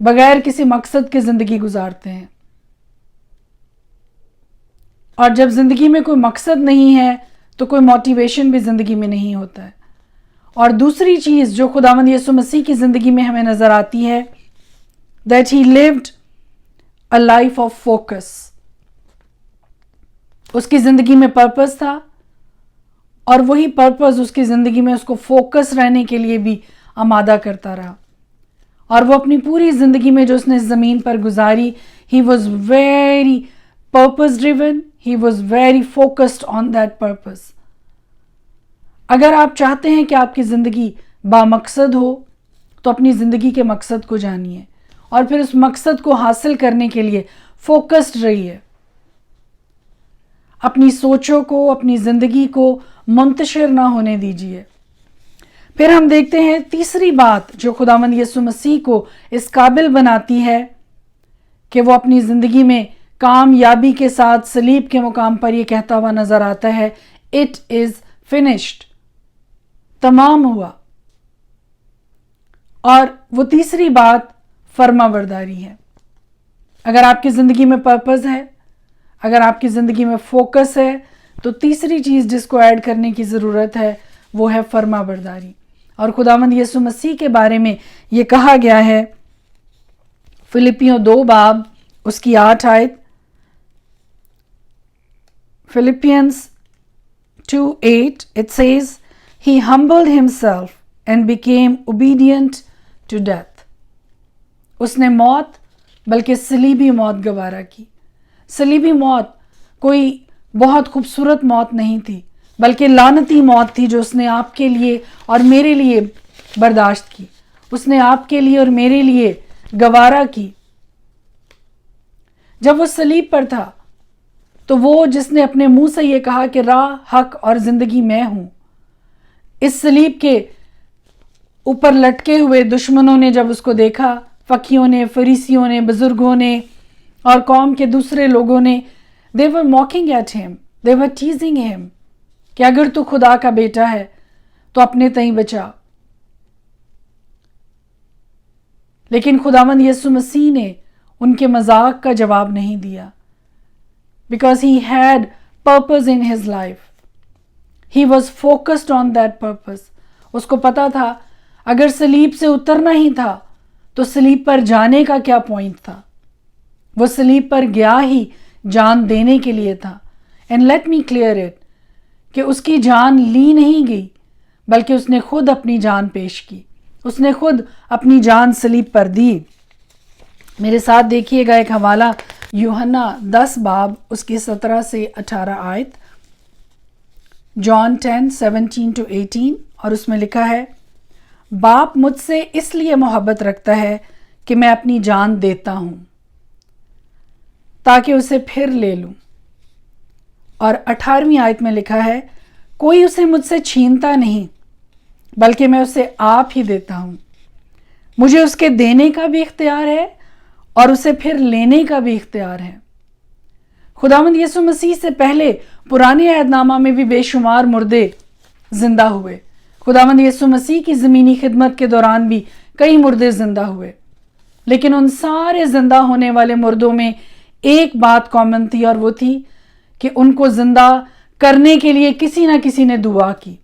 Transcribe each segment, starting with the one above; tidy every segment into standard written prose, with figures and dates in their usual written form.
بغیر کسی مقصد کے زندگی گزارتے ہیں. اور جب زندگی میں کوئی مقصد نہیں ہے تو کوئی موٹیویشن بھی زندگی میں نہیں ہوتا ہے. اور دوسری چیز جو خداوند یسوع مسیح کی زندگی میں ہمیں نظر آتی ہے that he lived a life of focus. اس کی زندگی میں پرپس تھا اور وہی پرپس اس کی زندگی میں اس کو فوکس رہنے کے لیے بھی آمادہ کرتا رہا. اور وہ اپنی پوری زندگی میں جو اس نے زمین پر گزاری he was very purpose driven, he was very focused on that purpose. اگر آپ چاہتے ہیں کہ آپ کی زندگی بامقصد ہو تو اپنی زندگی کے مقصد کو جانیے اور پھر اس مقصد کو حاصل کرنے کے لیے فوکسڈ رہیے. اپنی سوچوں کو اپنی زندگی کو منتشر نہ ہونے دیجیے. پھر ہم دیکھتے ہیں تیسری بات جو خداوند یسوع مسیح کو اس قابل بناتی ہے کہ وہ اپنی زندگی میں کامیابی کے ساتھ صلیب کے مقام پر یہ کہتا ہوا نظر آتا ہے اٹ از فنشڈ. تمام ہوا. اور وہ تیسری بات فرما برداری ہے. اگر آپ کی زندگی میں پرپز ہے، اگر آپ کی زندگی میں فوکس ہے تو تیسری چیز جس کو ایڈ کرنے کی ضرورت ہے وہ ہے فرما برداری. اور خداوند یسوع مسیح کے بارے میں یہ کہا گیا ہے فلپیوں 2 باب اس کی 8 آیت. Philippians 2:8 it says he humbled himself and became obedient to death. اس نے موت بلکہ صلیبی موت گوارا کی. صلیبی موت کوئی بہت خوبصورت موت نہیں تھی بلکہ لعنتی موت تھی جو اس نے آپ کے لیے اور میرے لیے برداشت کی. اس نے آپ کے لیے اور میرے لیے گوارا کی. جب وہ صلیب پر تھا تو وہ جس نے اپنے منہ سے یہ کہا کہ راہ، حق اور زندگی میں ہوں، اس صلیب کے اوپر لٹکے ہوئے دشمنوں نے جب اس کو دیکھا، فقیوں نے، فریسیوں نے، بزرگوں نے اور قوم کے دوسرے لوگوں نے they were mocking at him, they were teasing him کہ اگر تو خدا کا بیٹا ہے تو اپنے تئیں بچا. لیکن خداوند یسوع مسیح نے ان کے مذاق کا جواب نہیں دیا because he had purpose in his life. He was focused on that purpose. اس کو پتا تھا اگر صلیب سے اترنا ہی تھا تو صلیب پر جانے کا کیا پوائنٹ تھا. وہ صلیب پر گیا ہی جان دینے کے لیے تھا. And let me clear it کہ اس کی جان لی نہیں گئی بلکہ اس نے خود اپنی جان پیش کی. اس نے خود اپنی جان صلیب پر دی. میرے ساتھ دیکھیے گا ایک حوالہ یوحنا 10 باب اس کی 17 سے 18 آیت. John 10:17-18 اور اس میں لکھا ہے باپ مجھ سے اس لیے محبت رکھتا ہے کہ میں اپنی جان دیتا ہوں تاکہ اسے پھر لے لوں. اور 18ویں آیت میں لکھا ہے کوئی اسے مجھ سے چھینتا نہیں بلکہ میں اسے آپ ہی دیتا ہوں. مجھے اس کے دینے کا بھی اختیار ہے اور اسے پھر لینے کا بھی اختیار ہے. خداوند یسوع مسیح سے پہلے پرانے عہد نامہ میں بھی بے شمار مردے زندہ ہوئے. خداوند یسوع مسیح کی زمینی خدمت کے دوران بھی کئی مردے زندہ ہوئے. لیکن ان سارے زندہ ہونے والے مردوں میں ایک بات کامن تھی اور وہ تھی کہ ان کو زندہ کرنے کے لیے کسی نہ کسی نے دعا کی،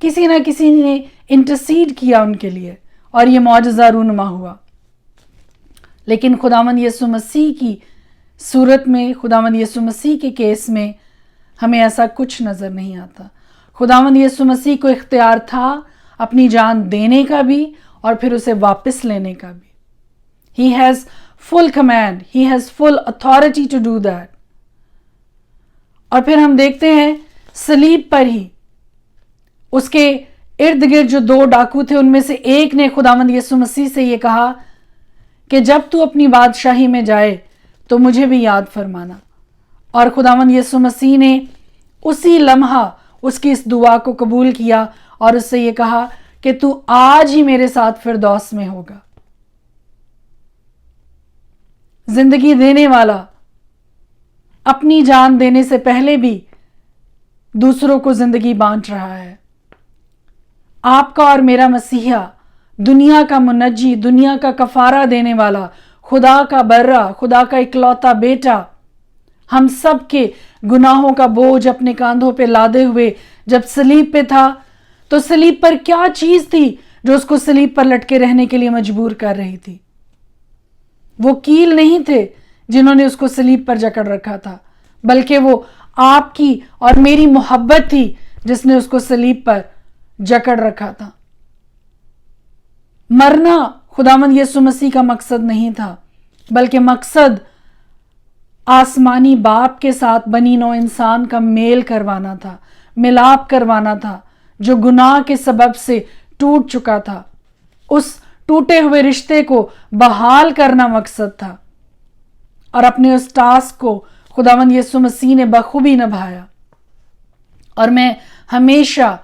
کسی نہ کسی نے انٹرسیڈ کیا ان کے لیے اور یہ معجزہ رونما ہوا. لیکن خداوند یسوع مسیح کی صورت میں، خداوند یسوع مسیح کے کیس میں ہمیں ایسا کچھ نظر نہیں آتا. خداوند یسوع مسیح کو اختیار تھا اپنی جان دینے کا بھی اور پھر اسے واپس لینے کا بھی. He has full command, he has full authority to do that. اور پھر ہم دیکھتے ہیں صلیب پر ہی اس کے ارد گرد جو 2 ڈاکو تھے ان میں سے ایک نے خداوند یسوع مسیح سے یہ کہا کہ جب تو اپنی بادشاہی میں جائے تو مجھے بھی یاد فرمانا. اور خداوند یسوع مسیح نے اسی لمحہ اس کی اس دعا کو قبول کیا اور اس سے یہ کہا کہ تو آج ہی میرے ساتھ فردوس میں ہوگا. زندگی دینے والا اپنی جان دینے سے پہلے بھی دوسروں کو زندگی بانٹ رہا ہے. آپ کا اور میرا مسیحا دنیا کا منجی، دنیا کا کفارہ دینے والا، خدا کا برہ، خدا کا اکلوتا بیٹا، ہم سب کے گناہوں کا بوجھ اپنے کاندھوں پہ لادے ہوئے جب صلیب پہ تھا، تو صلیب پر کیا چیز تھی جو اس کو صلیب پر لٹکے رہنے کے لیے مجبور کر رہی تھی؟ وہ کیل نہیں تھے جنہوں نے اس کو صلیب پر جکڑ رکھا تھا، بلکہ وہ آپ کی اور میری محبت تھی جس نے اس کو صلیب پر جکڑ رکھا تھا۔ مرنا خداوند یسوع مسیح کا مقصد نہیں تھا، بلکہ مقصد آسمانی باپ کے ساتھ بنی نوع انسان کا میل کروانا تھا، ملاپ کروانا تھا، جو گناہ کے سبب سے ٹوٹ چکا تھا۔ اس ٹوٹے ہوئے رشتے کو بحال کرنا مقصد تھا، اور اپنے اس ٹاسک کو خداوند یسوع مسیح نے بخوبی نبھایا۔ اور میں ہمیشہ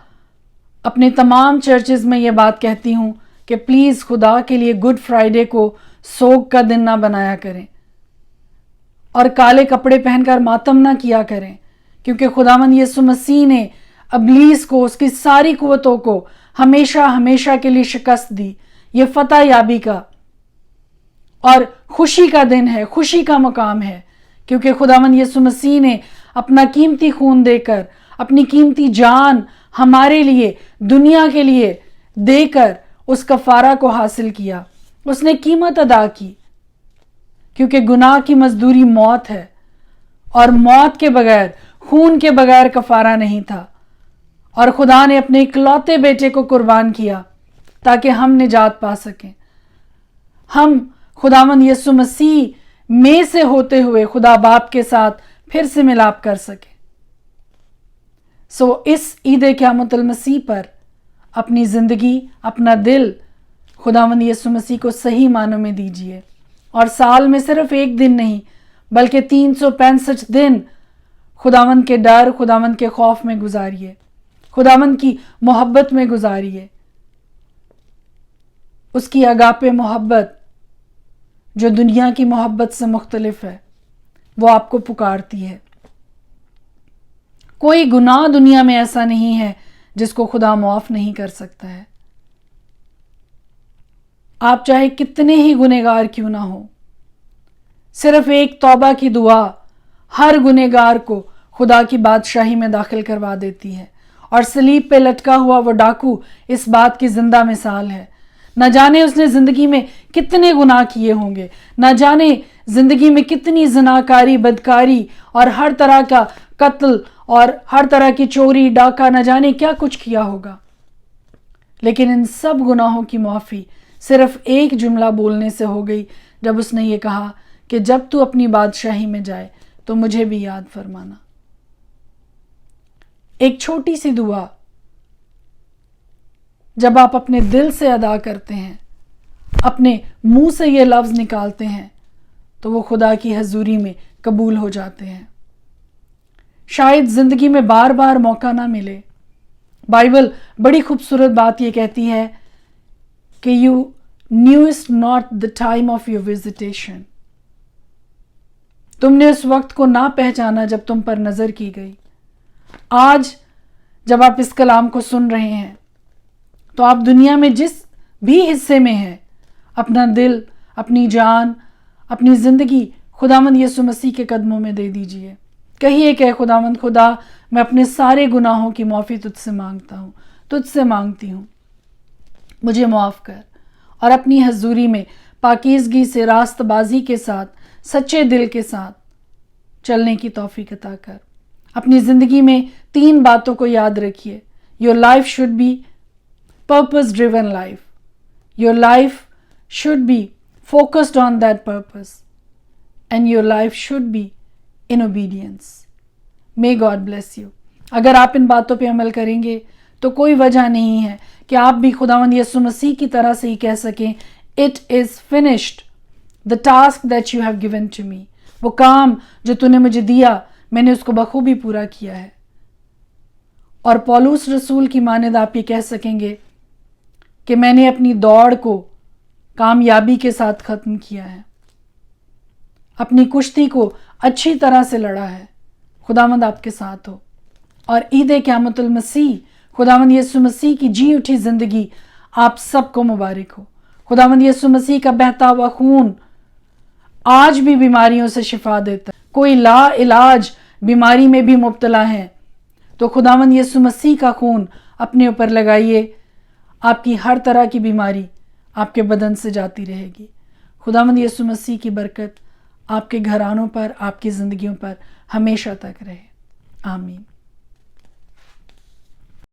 اپنے تمام چرچز میں یہ بات کہتی ہوں کہ پلیز خدا کے لیے گڈ فرائیڈے کو سوگ کا دن نہ بنایا کریں، اور کالے کپڑے پہن کر ماتم نہ کیا کریں، کیونکہ خداوند یسوع مسیح نے ابلیس کو، اس کی ساری قوتوں کو ہمیشہ کے لیے شکست دی۔ یہ فتح یابی کا اور خوشی کا دن ہے، خوشی کا مقام ہے، کیونکہ خداوند یسوع مسیح نے اپنا قیمتی خون دے کر، اپنی قیمتی جان ہمارے لیے، دنیا کے لیے دے کر اس کفارہ کو حاصل کیا۔ اس نے قیمت ادا کی، کیونکہ گناہ کی مزدوری موت ہے، اور موت کے بغیر، خون کے بغیر کفارہ نہیں تھا، اور خدا نے اپنے اکلوتے بیٹے کو قربان کیا تاکہ ہم نجات پا سکیں، ہم خداوند یسوع مسیح میں سے ہوتے ہوئے خدا باپ کے ساتھ پھر سے ملاپ کر سکیں۔ اس عید قیامت المسیح پر اپنی زندگی، اپنا دل خداوند یسوع مسیح کو صحیح معنوں میں دیجیے، اور سال میں صرف ایک دن نہیں بلکہ 365 دن خداوند کے ڈر، خداوند کے خوف میں گزاریے، خداوند کی محبت میں گزاریے، اس کی اگاپے محبت جو دنیا کی محبت سے مختلف ہے، وہ آپ کو پکارتی ہے۔ کوئی گناہ دنیا میں ایسا نہیں ہے جس کو خدا معاف نہیں کر سکتا ہے، آپ چاہے کتنے ہی گنہگار کیوں نہ ہو، صرف ایک توبہ کی دعا ہر گنہگار کو خدا کی بادشاہی میں داخل کروا دیتی ہے، اور صلیب پہ لٹکا ہوا وہ ڈاکو اس بات کی زندہ مثال ہے۔ نہ جانے اس نے زندگی میں کتنے گناہ کیے ہوں گے، نہ جانے زندگی میں کتنی زناکاری، بدکاری اور ہر طرح کا قتل اور ہر طرح کی چوری، ڈاکہ، نہ جانے کیا کچھ کیا ہوگا، لیکن ان سب گناہوں کی معافی صرف ایک جملہ بولنے سے ہو گئی، جب اس نے یہ کہا کہ جب تو اپنی بادشاہی میں جائے تو مجھے بھی یاد فرمانا۔ ایک چھوٹی سی دعا جب آپ اپنے دل سے ادا کرتے ہیں، اپنے منہ سے یہ لفظ نکالتے ہیں، تو وہ خدا کی حضوری میں قبول ہو جاتے ہیں۔ شاید زندگی میں بار بار موقع نہ ملے۔ بائبل بڑی خوبصورت بات یہ کہتی ہے کہ you knewest not the time of your visitation، تم نے اس وقت کو نہ پہچانا جب تم پر نظر کی گئی۔ آج جب آپ اس کلام کو سن رہے ہیں تو آپ دنیا میں جس بھی حصے میں ہیں، اپنا دل، اپنی جان، اپنی زندگی خداوند یسوع مسیح کے قدموں میں دے دیجئے۔ کہیے کہ خداوند خدا، میں اپنے سارے گناہوں کی معافی تجھ سے مانگتا ہوں، تجھ سے مانگتی ہوں، مجھے معاف کر، اور اپنی حضوری میں پاکیزگی سے، راست بازی کے ساتھ، سچے دل کے ساتھ چلنے کی توفیق عطا کر۔ اپنی زندگی میں 3 باتوں کو یاد رکھیے۔ Your life should be purpose driven life. Your life should be focused on that purpose, and your life should be in obedience. May God bless you. اگر آپ ان باتوں پہ عمل کریں گے تو کوئی وجہ نہیں ہے کہ آپ بھی خداوند یسوع مسیح کی طرح سے ہی کہہ سکیں It is finished. The task that you have given to me. وہ کام جو تو نے مجھے دیا، میں نے اس کو بخوبی پورا کیا ہے۔ اور پولس رسول کی مانند آپ یہ کہہ سکیں گے کہ میں نے اپنی دوڑ کو کامیابی کے ساتھ ختم کیا ہے، اپنی کشتی کو اچھی طرح سے لڑا ہے۔ خداوند آپ کے ساتھ ہو، اور عید قیامت المسیح، خداوند یسوع مسیح کی جی اٹھی زندگی آپ سب کو مبارک ہو۔ خداوند یسوع مسیح کا بہتا ہوا خون آج بھی بیماریوں سے شفا دیتا ہے۔ کوئی لا علاج بیماری میں بھی مبتلا ہے تو خداوند یسوع مسیح کا خون اپنے اوپر لگائیے، آپ کی ہر طرح کی بیماری آپ کے بدن سے جاتی رہے گی۔ خداوند یسوع مسیح کی برکت آپ کے گھرانوں پر، آپ کی زندگیوں پر ہمیشہ تک رہے۔ آمین۔